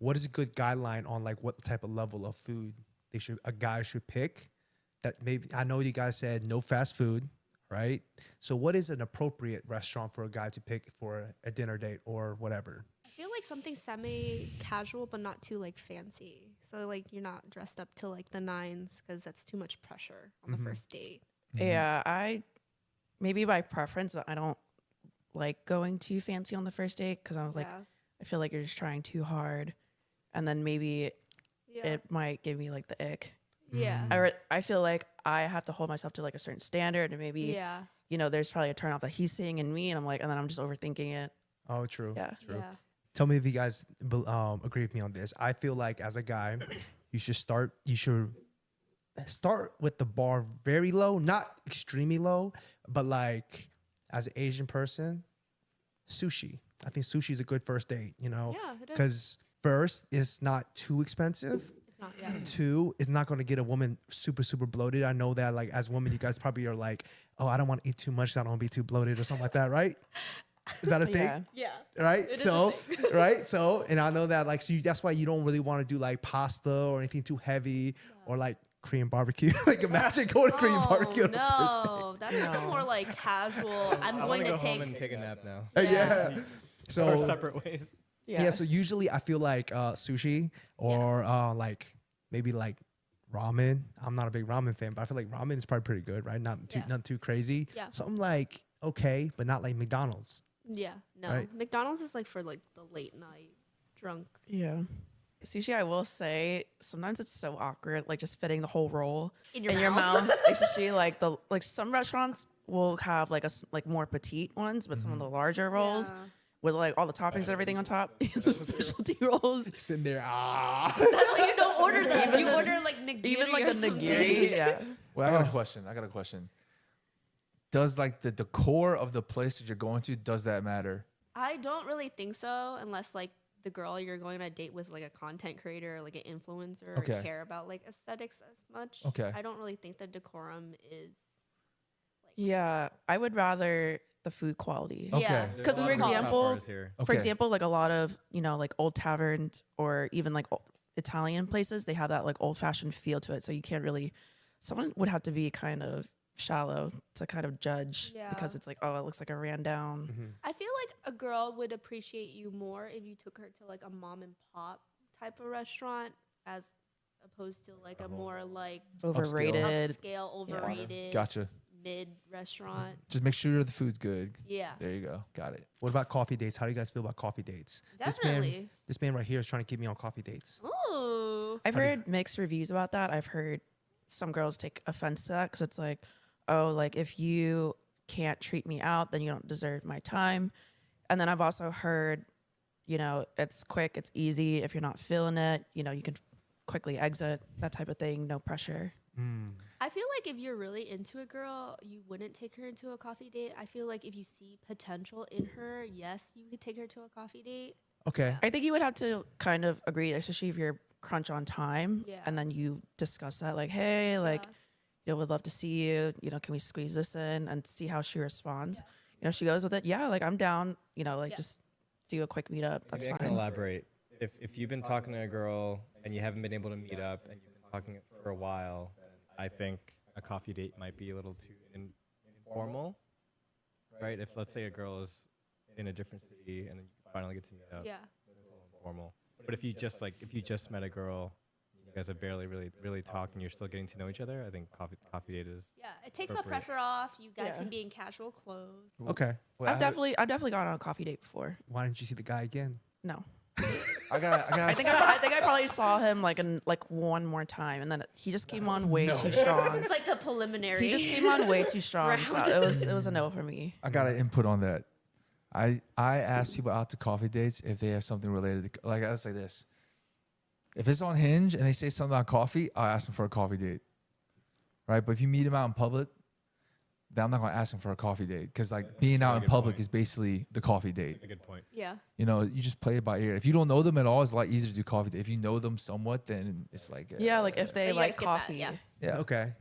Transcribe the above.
what is a good guideline on like what type of level of food a guy should pick? That maybe, I know you guys said no fast food, right? So what is an appropriate restaurant for a guy to pick for a dinner date or whatever? I feel like something semi-casual, but not too like fancy. So like you're not dressed up to like the nines because that's too much pressure on the first date. Yeah, maybe by preference, but I don't like going too fancy on the first date because I'm like, I feel like you're just trying too hard, and then maybe it might give me like the ick. Yeah. I feel like I have to hold myself to like a certain standard, and maybe you know, there's probably a turn off that he's seeing in me, and I'm like, and then I'm just overthinking it. Oh, true. Yeah. True. Tell me if you guys agree with me on this. I feel like as a guy, you should start with the bar very low, not extremely low, but like as an Asian person, sushi. I think sushi is a good first date, you know? Yeah, it is. Because first, it's not too expensive. It's not, yeah. Two, it's not going to get a woman super, super bloated. I know that like as women, you guys probably are like, oh, I don't want to eat too much. So I don't want to be too bloated or something like that, right? Is that a thing? Yeah. Right. It So, is a thing. right. So, and I know that like, so that's why you don't really want to do like pasta or anything too heavy or like Korean barbecue. Like imagine going to Korean barbecue on the first date. No, that's more like casual. I'm going to go take. home and take a nap now. Yeah. So Or separate ways. yeah. So usually I feel like sushi or like maybe like ramen. I'm not a big ramen fan, but I feel like ramen is probably pretty good, right? Not too crazy. Yeah. Something like okay, but not like McDonald's. Yeah, no. Right. McDonald's is like for like the late night drunk. Yeah. Sushi, I will say, sometimes it's so awkward, like just fitting the whole roll in your mouth. Especially like some restaurants will have like like more petite ones, but some of the larger rolls with like all the toppings and everything on top, the specialty rolls. Sitting there, That's why you don't order them. You order like nigiri Even like or the something. nigiri, yeah. Well, I got a question. Does like the decor of the place that you're going to, does that matter? I don't really think so, unless like the girl you're going on a date with like a content creator or like an influencer or care about like aesthetics as much. Okay. I don't really think the decorum is like Yeah, I would rather the food quality. Okay. Yeah. Because There's for a lot of top example, bars here. like a lot of, you know, like old taverns or even like Italian places, they have that like old fashioned feel to it. So you can't really, someone would have to be kind of shallow to kind of judge because it's like, oh, it looks like a ran down. I feel like a girl would appreciate you more if you took her to like a mom and pop type of restaurant as opposed to like a more like Overrated. upscale, overrated, Gotcha. mid restaurant. Just make sure the food's good. Yeah. There you go. Got it. what about coffee dates? How do you guys feel about coffee dates? Definitely. This man right here is trying to get me on coffee dates. Ooh. I've heard mixed reviews about that. I've heard some girls take offense to that because it's like, oh, like if you can't treat me out, then you don't deserve my time. And then I've also heard, you know, it's quick, it's easy. If you're not feeling it, you know, you can quickly exit, that type of thing, no pressure. I feel like if you're really into a girl, you wouldn't take her into a coffee date. I feel like if you see potential in her, yes, you could take her to a coffee date. Okay. I think you would have to kind of agree, especially if you're crunch on time. Yeah. And then you discuss that like, hey, like, you know, would love to see you. You know, can we squeeze this in and see how she responds? You know, she goes with it. Yeah, like I'm down. You know, like just do a quick meetup. That's Maybe I fine. can elaborate. If you've been talking to a girl and you haven't been able to meet up and you've been talking for a while, I think a coffee date might be a little too informal, right? If let's say a girl is in a different city and then you finally get to meet up, Yeah. it's a little informal. But if you just met a girl, you guys have barely really talked and you're still getting to know each other, I think coffee date is. Yeah, it takes the appropriate. pressure off. You guys can be in casual clothes. Okay. Wait, I've definitely gone on a coffee date before. Why didn't you see the guy again? No. I got. I think I probably saw him like one more time, and then he just came on way too strong. It's like the preliminary. He just came on way too strong, so it was a no for me. I got an input on that. I ask people out to coffee dates if they have something related to, like I say this. If it's on Hinge and they say something about coffee, I'll ask them for a coffee date. Right? But if you meet them out in public, then I'm not going to ask them for a coffee date because like being out in public is basically the coffee date. A good point. Yeah. You know, you just play it by ear. If you don't know them at all, it's a lot easier to do coffee date. If you know them somewhat, then it's like Yeah, like if they You gotta like skip that, coffee. yeah. yeah. Okay.